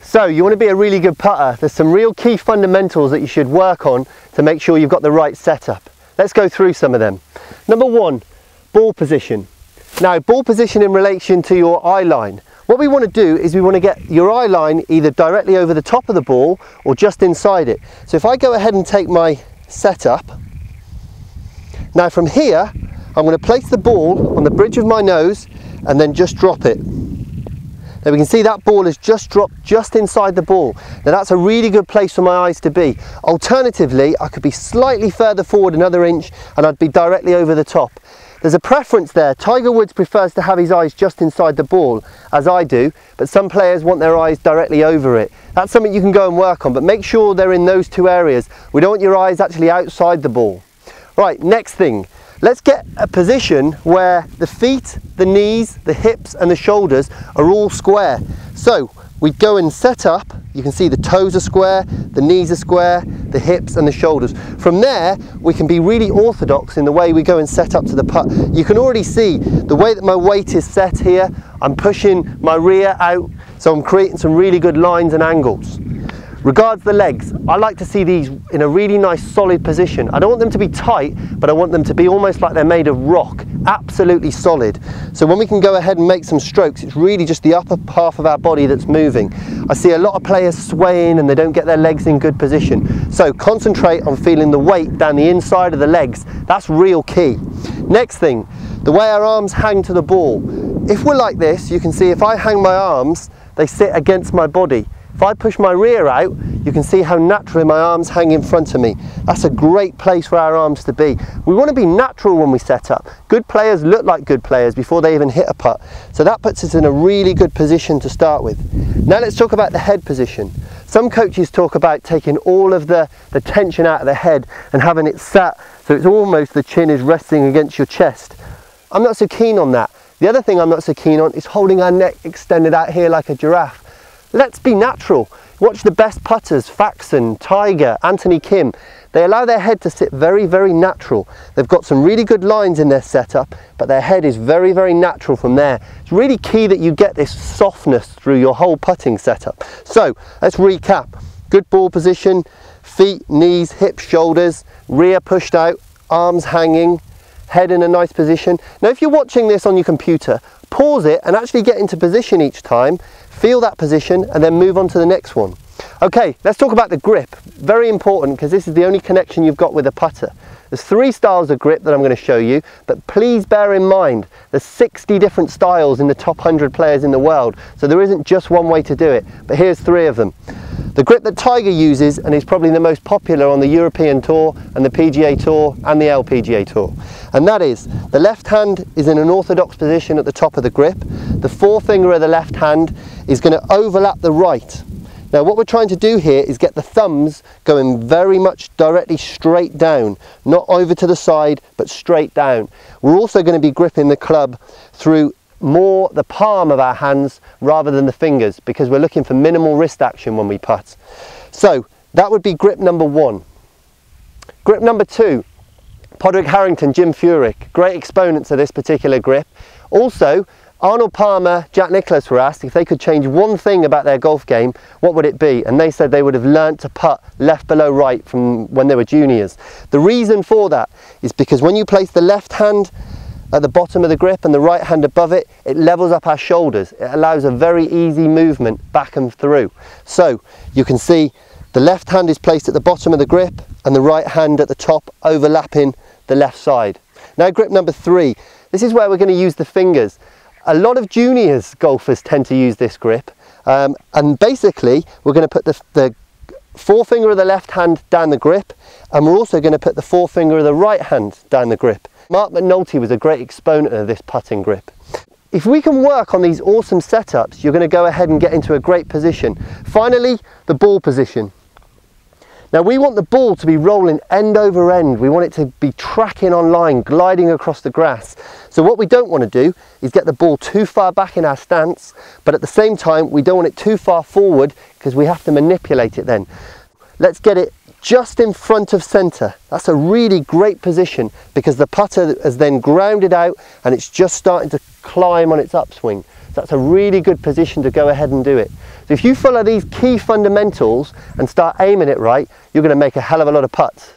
So you want to be a really good putter. There's some real key fundamentals that you should work on to make sure you've got the right setup. Let's go through some of them. Number one, ball position. Now, ball position in relation to your eye line. What we want to do is we want to get your eye line either directly over the top of the ball or just inside it. So if I go ahead and take my setup, now from here I'm going to place the ball on the bridge of my nose and then just drop it. Now we can see that ball has just dropped just inside the ball. Now that's a really good place for my eyes to be. Alternatively, I could be slightly further forward another inch and I'd be directly over the top. There's a preference there. Tiger Woods prefers to have his eyes just inside the ball, as I do, but some players want their eyes directly over it. That's something you can go and work on, but make sure they're in those two areas. We don't want your eyes actually outside the ball. Right, next thing. Let's get a position where the feet, the knees, the hips and the shoulders are all square. So we go and set up, you can see the toes are square, the knees are square, the hips and the shoulders. From there, we can be really orthodox in the way we go and set up to the putt. You can already see the way that my weight is set here. I'm pushing my rear out, so I'm creating some really good lines and angles. Regards the legs, I like to see these in a really nice solid position. I don't want them to be tight, but I want them to be almost like they're made of rock, absolutely solid. So when we can go ahead and make some strokes, it's really just the upper half of our body that's moving. I see a lot of players swaying and they don't get their legs in good position. So concentrate on feeling the weight down the inside of the legs. That's real key. Next thing, the way our arms hang to the ball. If we're like this, you can see if I hang my arms, they sit against my body. If I push my rear out, you can see how naturally my arms hang in front of me. That's a great place for our arms to be. We want to be natural when we set up. Good players look like good players before they even hit a putt. So that puts us in a really good position to start with. Now let's talk about the head position. Some coaches talk about taking all of the tension out of the head and having it sat so it's almost the chin is resting against your chest. I'm not so keen on that. The other thing I'm not so keen on is holding our neck extended out here like a giraffe. Let's be natural. Watch the best putters, Faxon, Tiger, Anthony Kim. They allow their head to sit very, very natural. They've got some really good lines in their setup, but their head is very, very natural from there. It's really key that you get this softness through your whole putting setup. So let's recap. Good ball position, feet, knees, hips, shoulders, rear pushed out, arms hanging, head in a nice position. Now if you're watching this on your computer, pause it and actually get into position each time. Feel that position and then move on to the next one. Okay, let's talk about the grip. Very important because this is the only connection you've got with a putter. There's 3 styles of grip that I'm going to show you, but please bear in mind there's 60 different styles in the top 100 players in the world, so there isn't just one way to do it, but here's 3 of them. The grip that Tiger uses and is probably the most popular on the European Tour and the PGA Tour and the LPGA Tour. And that is, the left hand is in an orthodox position at the top of the grip. The forefinger of the left hand is going to overlap the right. Now what we're trying to do here is get the thumbs going very much directly straight down, not over to the side, but straight down. We're also going to be gripping the club through more the palm of our hands rather than the fingers because we're looking for minimal wrist action when we putt. So that would be grip number 1. Grip number 2, Podrick Harrington, Jim Furyk, great exponents of this particular grip. Also, Arnold Palmer, Jack Nicklaus were asked if they could change one thing about their golf game, what would it be? And they said they would have learnt to putt left below right from when they were juniors. The reason for that is because when you place the left hand at the bottom of the grip and the right hand above it, it levels up our shoulders. It allows a very easy movement back and through. So you can see the left hand is placed at the bottom of the grip and the right hand at the top, overlapping the left side. Now grip number 3, this is where we're going to use the fingers. A lot of juniors golfers tend to use this grip, and basically we're going to put the forefinger of the left hand down the grip, and we're also going to put the forefinger of the right hand down the grip. Mark McNulty was a great exponent of this putting grip. If we can work on these awesome setups, you're going to go ahead and get into a great position. Finally, the ball position. Now we want the ball to be rolling end over end. We want it to be tracking on line, gliding across the grass. So what we don't want to do is get the ball too far back in our stance, but at the same time we don't want it too far forward because we have to manipulate it then. Let's get it just in front of centre. That's a really great position because the putter has then grounded out and it's just starting to climb on its upswing. That's a really good position to go ahead and do it. So if you follow these key fundamentals and start aiming it right, you're going to make a hell of a lot of putts.